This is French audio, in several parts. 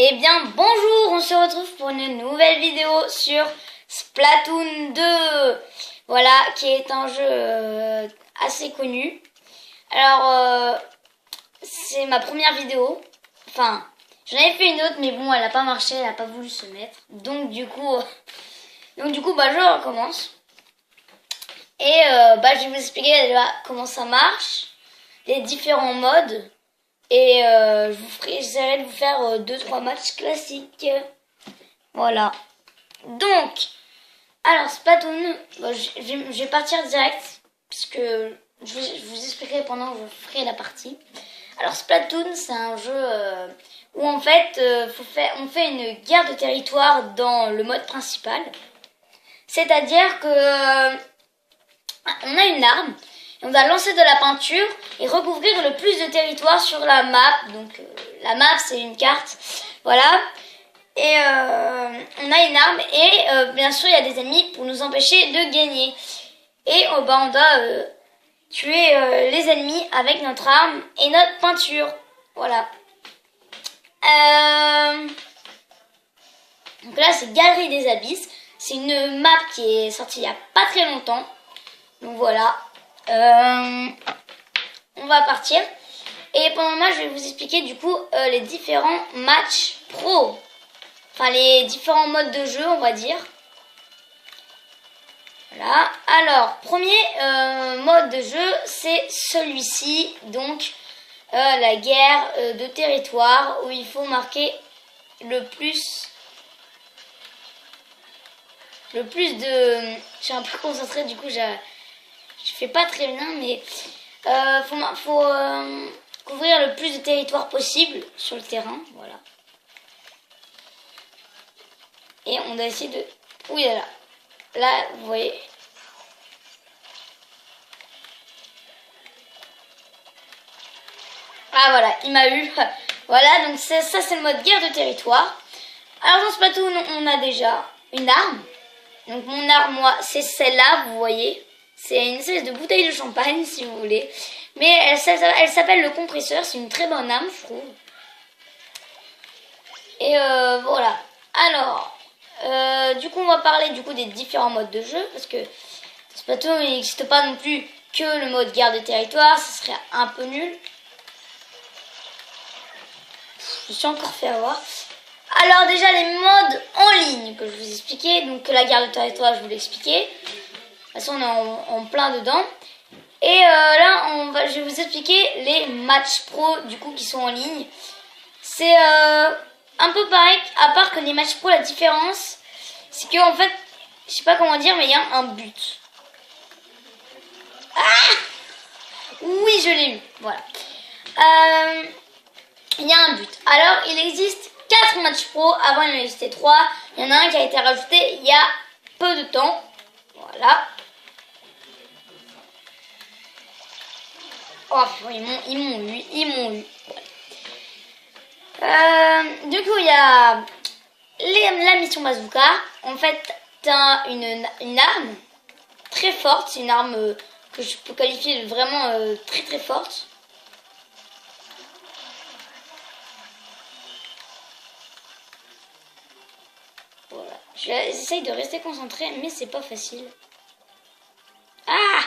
Eh bien bonjour, on se retrouve pour une nouvelle vidéo sur Splatoon 2. Voilà, qui est un jeu assez connu. Alors, c'est ma première vidéo. Enfin, j'en avais fait une autre, mais bon, elle n'a pas marché, elle n'a pas voulu se mettre. Donc du coup, je recommence. Et je vais vous expliquer déjà comment ça marche, les différents modes. Et j'essaierai de vous faire 2-3 matchs classiques. Voilà. Donc, alors Splatoon, je vais partir direct, puisque je vous expliquerai pendant que je ferai la partie. Alors Splatoon, c'est un jeu où en fait, on fait une guerre de territoire dans le mode principal. C'est-à-dire que on a une arme. Et on va lancer de la peinture et recouvrir le plus de territoire sur la map. Donc la map, c'est une carte. Voilà. Et on a une arme et bien sûr il y a des ennemis pour nous empêcher de gagner. Et on doit tuer les ennemis avec notre arme et notre peinture. Voilà. Donc là c'est Galerie des Abysses. C'est une map qui est sortie il n'y a pas très longtemps. Donc voilà. On va partir. Et pendant le match, je vais vous expliquer du coup les différents matchs pro. Enfin, les différents modes de jeu, on va dire. Voilà. Alors, premier mode de jeu, c'est celui-ci. Donc, la guerre de territoire où il faut marquer le plus de... Je suis un peu concentrée, du coup, je fais pas très bien, mais faut couvrir le plus de territoire possible sur le terrain, voilà. Et on doit essayer de... Oui, là, vous voyez. Ah voilà, il m'a eu. Voilà, donc ça c'est le mode guerre de territoire. Alors dans Splatoon, on a déjà une arme. Donc mon arme, moi, c'est celle-là, vous voyez. C'est une espèce de bouteille de champagne, si vous voulez. Mais elle s'appelle le compresseur. C'est une très bonne arme, je trouve. Et voilà. Alors, du coup, on va parler des différents modes de jeu. Parce que Splatoon, il n'existe pas non plus que le mode guerre de territoire. Ce serait un peu nul. Je me suis encore fait avoir. Alors déjà, les modes en ligne que je vous expliquais. Donc la guerre de territoire, je vous l'ai expliqué. De toute façon, on est en plein dedans. Et là, je vais vous expliquer les matchs pro du coup qui sont en ligne. C'est un peu pareil, à part que les matchs pro, la différence, c'est que en fait, je sais pas comment dire, mais il y a un but. Ah! Oui, je l'ai eu. Voilà. Il y a un but. Alors, il existe 4 matchs pro. Avant, il en existait 3. Il y en a un qui a été rajouté il y a peu de temps. Voilà. Oh, ils m'ont eu. Du coup, il y a la mission bazooka. En fait, t'as une arme très forte. C'est une arme que je peux qualifier de vraiment très très forte. Voilà. J'essaye de rester concentré, mais c'est pas facile. Ah!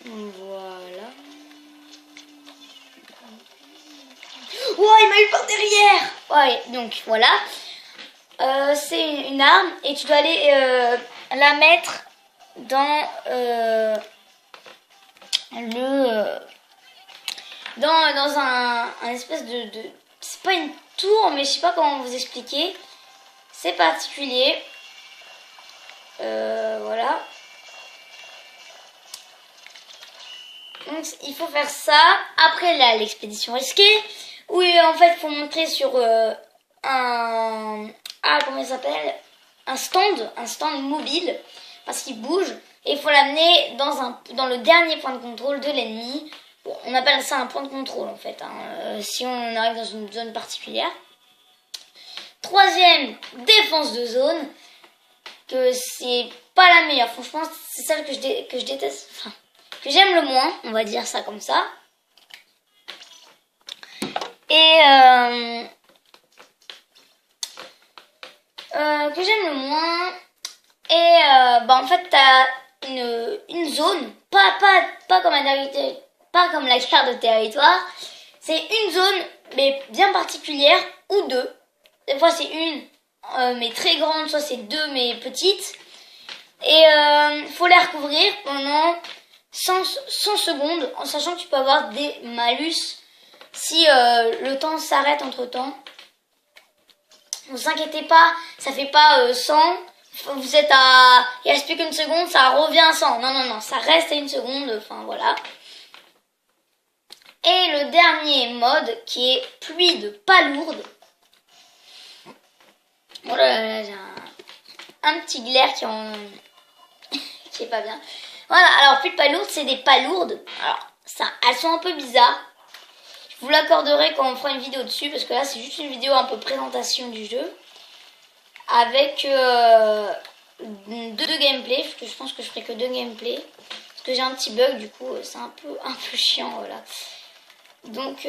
Voilà. Oh, il m'a eu par derrière. Ouais, donc voilà. C'est une arme et tu dois aller la mettre dans dans un espèce de c'est pas une tour, mais je sais pas comment vous expliquer. C'est particulier. Voilà. Donc il faut faire ça. Après là, l'expédition risquée, où en fait il faut montrer sur comment il s'appelle, un stand mobile, parce qu'il bouge, et il faut l'amener dans le dernier point de contrôle de l'ennemi. Bon, on appelle ça un point de contrôle en fait, si on arrive dans une zone particulière. Troisième, défense de zone, que c'est pas la meilleure, franchement c'est celle que je déteste. Enfin, que j'aime le moins, on va dire ça comme ça. Et que j'aime le moins. Et bah en fait t'as une zone, pas comme pas comme la carte de territoire. C'est une zone mais bien particulière ou deux. Des fois c'est une mais très grande, soit c'est deux mais petites. Et faut les recouvrir pendant 100 secondes, en sachant que tu peux avoir des malus si le temps s'arrête entre temps. Ne vous inquiétez pas, ça fait pas 100. Vous êtes à... Il reste plus qu'une seconde, ça revient à 100. Non, non, non, ça reste à une seconde. Enfin, voilà. Et le dernier mode qui est pluie de palourdes. Oh là là, j'ai un petit glaire qui en... qui est pas bien. Voilà, alors pluie de palourdes, c'est des palourdes. Alors, ça, elles sont un peu bizarres. Je vous l'accorderai quand on fera une vidéo dessus, parce que là, c'est juste une vidéo un peu présentation du jeu. Avec deux gameplays, parce que je pense que je ferai que 2 gameplays. Parce que j'ai un petit bug, du coup, c'est un peu chiant, voilà. Donc,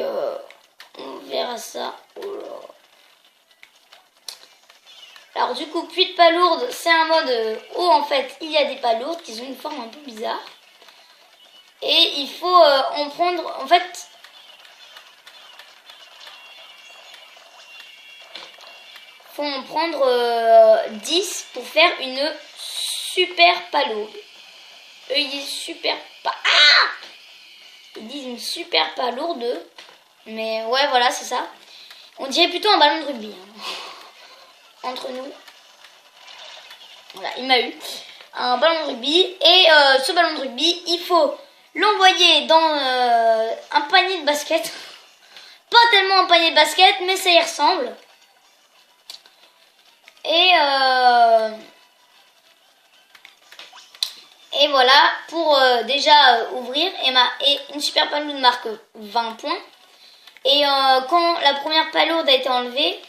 on verra ça. Oh là. Alors du coup, pluie de palourdes, c'est un mode où en fait il y a des palourdes qui ont une forme un peu bizarre. Et il faut en prendre, en fait, faut en prendre 10 pour faire une super palourde. Eux ils disent super ils disent une super palourde. Mais ouais, voilà, c'est ça. On dirait plutôt un ballon de rugby. Hein. Entre nous. Voilà, il m'a eu un ballon de rugby. Et ce ballon de rugby, il faut l'envoyer dans un panier de basket. Pas tellement un panier de basket, mais ça y ressemble. Et voilà, pour déjà ouvrir, et une super palourde marque 20 points. Et quand la première palourde a été enlevée,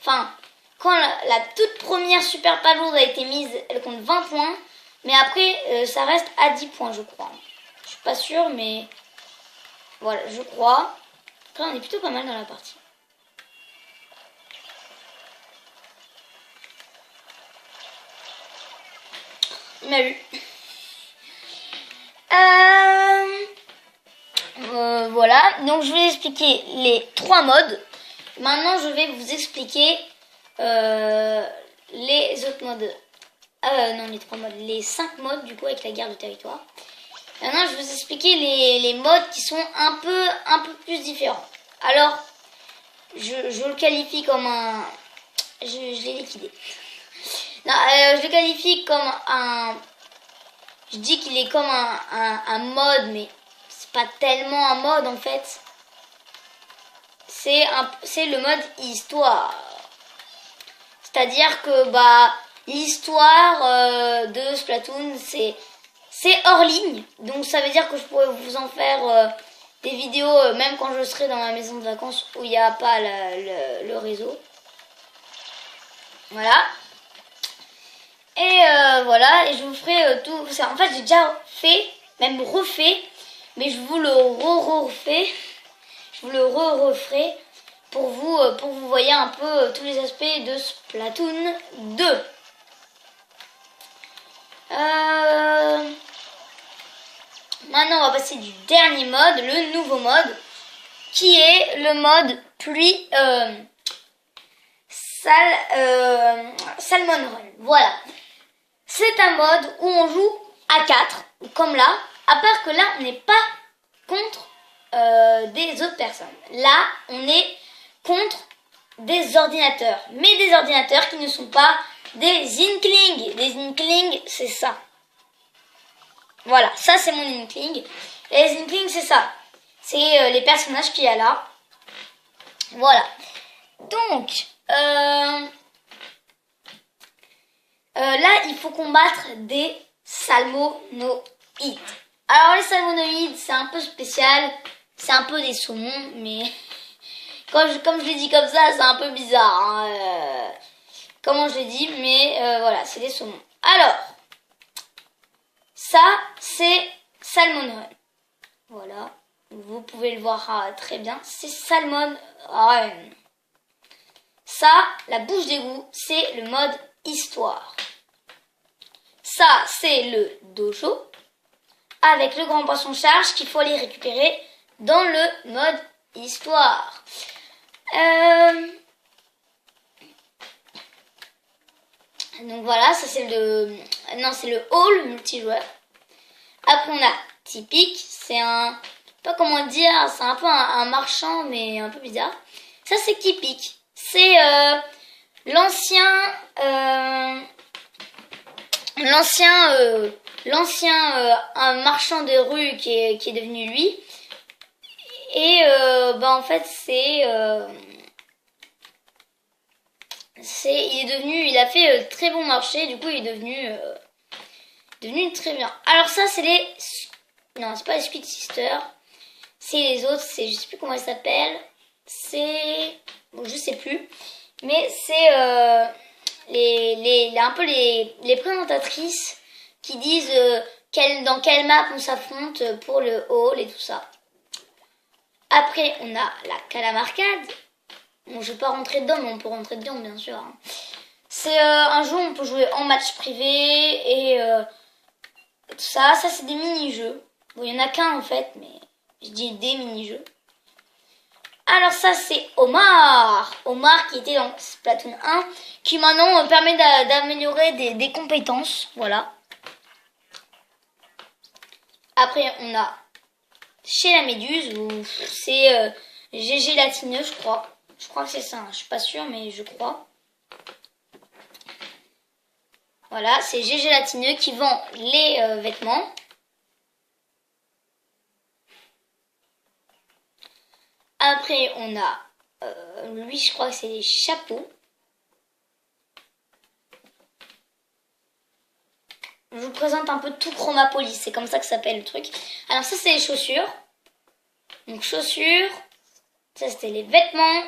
enfin, quand la toute première super palourde a été mise, elle compte 20 points. Mais après, ça reste à 10 points, je crois. Je suis pas sûre, mais voilà, je crois. Là, on est plutôt pas mal dans la partie. Il m'a eu. Voilà, donc je vais expliquer les 3 modes. Maintenant, je vais vous expliquer les autres modes. Non, les 3 modes, les 5 modes du coup avec la guerre du territoire. Maintenant, je vais vous expliquer les modes qui sont un peu plus différents. Alors, je le qualifie comme un... Je l'ai liquidé. Non, je le qualifie comme un... Je dis qu'il est comme un mode, mais c'est pas tellement un mode en fait. C'est le mode histoire. C'est-à-dire que bah l'histoire de Splatoon, c'est hors ligne. Donc ça veut dire que je pourrais vous en faire des vidéos même quand je serai dans ma maison de vacances où il n'y a pas le réseau. Voilà. Et voilà, et je vous ferai tout ça. En fait, j'ai déjà fait, même refait, mais je vous le refais. Je vous le referai pour vous voyez un peu tous les aspects de Splatoon 2. Maintenant, on va passer du dernier mode, le nouveau mode, qui est le mode pluie Salmon Run. Voilà. C'est un mode où on joue à 4, comme là, à part que là, on n'est pas contre des autres personnes. Là, on est contre des ordinateurs, mais des ordinateurs qui ne sont pas des Inklings. Des Inklings, c'est ça. Voilà, ça c'est mon Inkling. Les Inklings, c'est ça. C'est les personnages qu'il y a là. Voilà. Donc, là, il faut combattre des salmonoïdes. Alors, les salmonoïdes, c'est un peu spécial. C'est un peu des saumons, mais comme je l'ai dit comme ça, c'est un peu bizarre. Hein. Comment je l'ai dit, mais voilà, c'est des saumons. Alors, ça, c'est Salmon Run. Voilà, vous pouvez le voir très bien, c'est Salmon Run. Ça, la bouche d'égout, c'est le mode histoire. Ça, c'est le dojo, avec le grand poisson charge qu'il faut aller récupérer dans le mode histoire. Donc voilà, ça c'est le... Non, c'est le hall multijoueur. Après on a typique, c'est un... pas comment dire, c'est un peu un marchand mais un peu bizarre. Ça c'est typique. C'est l'ancien un marchand de rue qui est devenu lui. Et en fait il a fait très bon marché, du coup il est devenu très bien. Alors ça c'est non, c'est pas les Squid Sisters, c'est les autres, je sais plus comment elles s'appellent, bon je sais plus, mais c'est un peu les présentatrices qui disent dans quelle map on s'affronte pour le hall et tout ça. Après on a la Calamarcade. Bon, je vais pas rentrer dedans, mais on peut rentrer dedans bien sûr, hein. C'est un jeu où on peut jouer en match privé et tout ça. Ça c'est des mini-jeux. Bon, il y en a qu'un en fait, mais je dis des mini-jeux. Alors ça c'est Omar qui était dans Splatoon 1, qui maintenant permet d'améliorer des compétences, voilà. Après on a chez la Méduse, où c'est GG Latineux je crois. Je crois que c'est ça, hein. Je suis pas sûre mais je crois. Voilà, c'est GG Latineux qui vend les vêtements. Après, on a, lui, je crois que c'est les chapeaux. Je vous présente un peu tout Chromapolis, c'est comme ça que s'appelle le truc. Alors ça, c'est les chaussures. Donc chaussures, ça c'était les vêtements.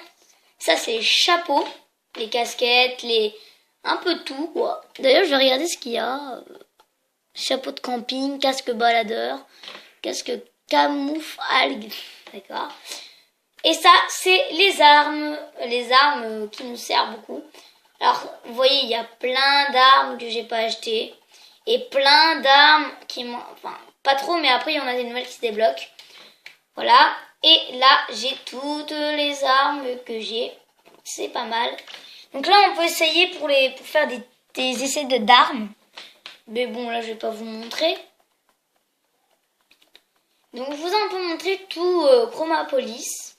Ça, c'est les chapeaux, les casquettes, un peu tout, quoi. D'ailleurs, je vais regarder ce qu'il y a. Chapeau de camping, casque baladeur, casque camoufle, d'accord. Et ça, c'est les armes qui nous servent beaucoup. Alors, vous voyez, il y a plein d'armes que j'ai pas achetées. Et plein d'armes enfin, pas trop, mais après, il y en a des nouvelles qui se débloquent. Voilà. Et là, j'ai toutes les armes que j'ai. C'est pas mal. Donc là, on peut essayer pour faire des essais d'armes. Mais bon, là, je vais pas vous montrer. Donc, je vous ai un peu montré tout Chromapolis.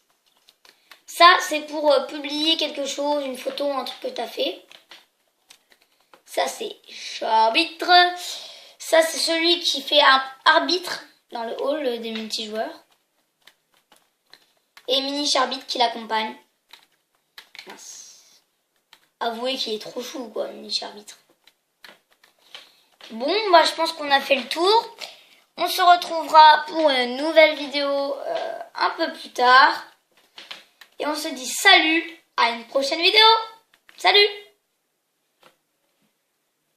Ça, c'est pour publier quelque chose, une photo, un truc que tu as fait. Ça, c'est Charbitre. Ça, c'est celui qui fait un arbitre dans le hall des multijoueurs. Et Mini Charbitre qui l'accompagne. Avouez qu'il est trop chou, quoi, Mini Charbitre. Bon, bah, je pense qu'on a fait le tour. On se retrouvera pour une nouvelle vidéo un peu plus tard. Et on se dit salut à une prochaine vidéo. Salut!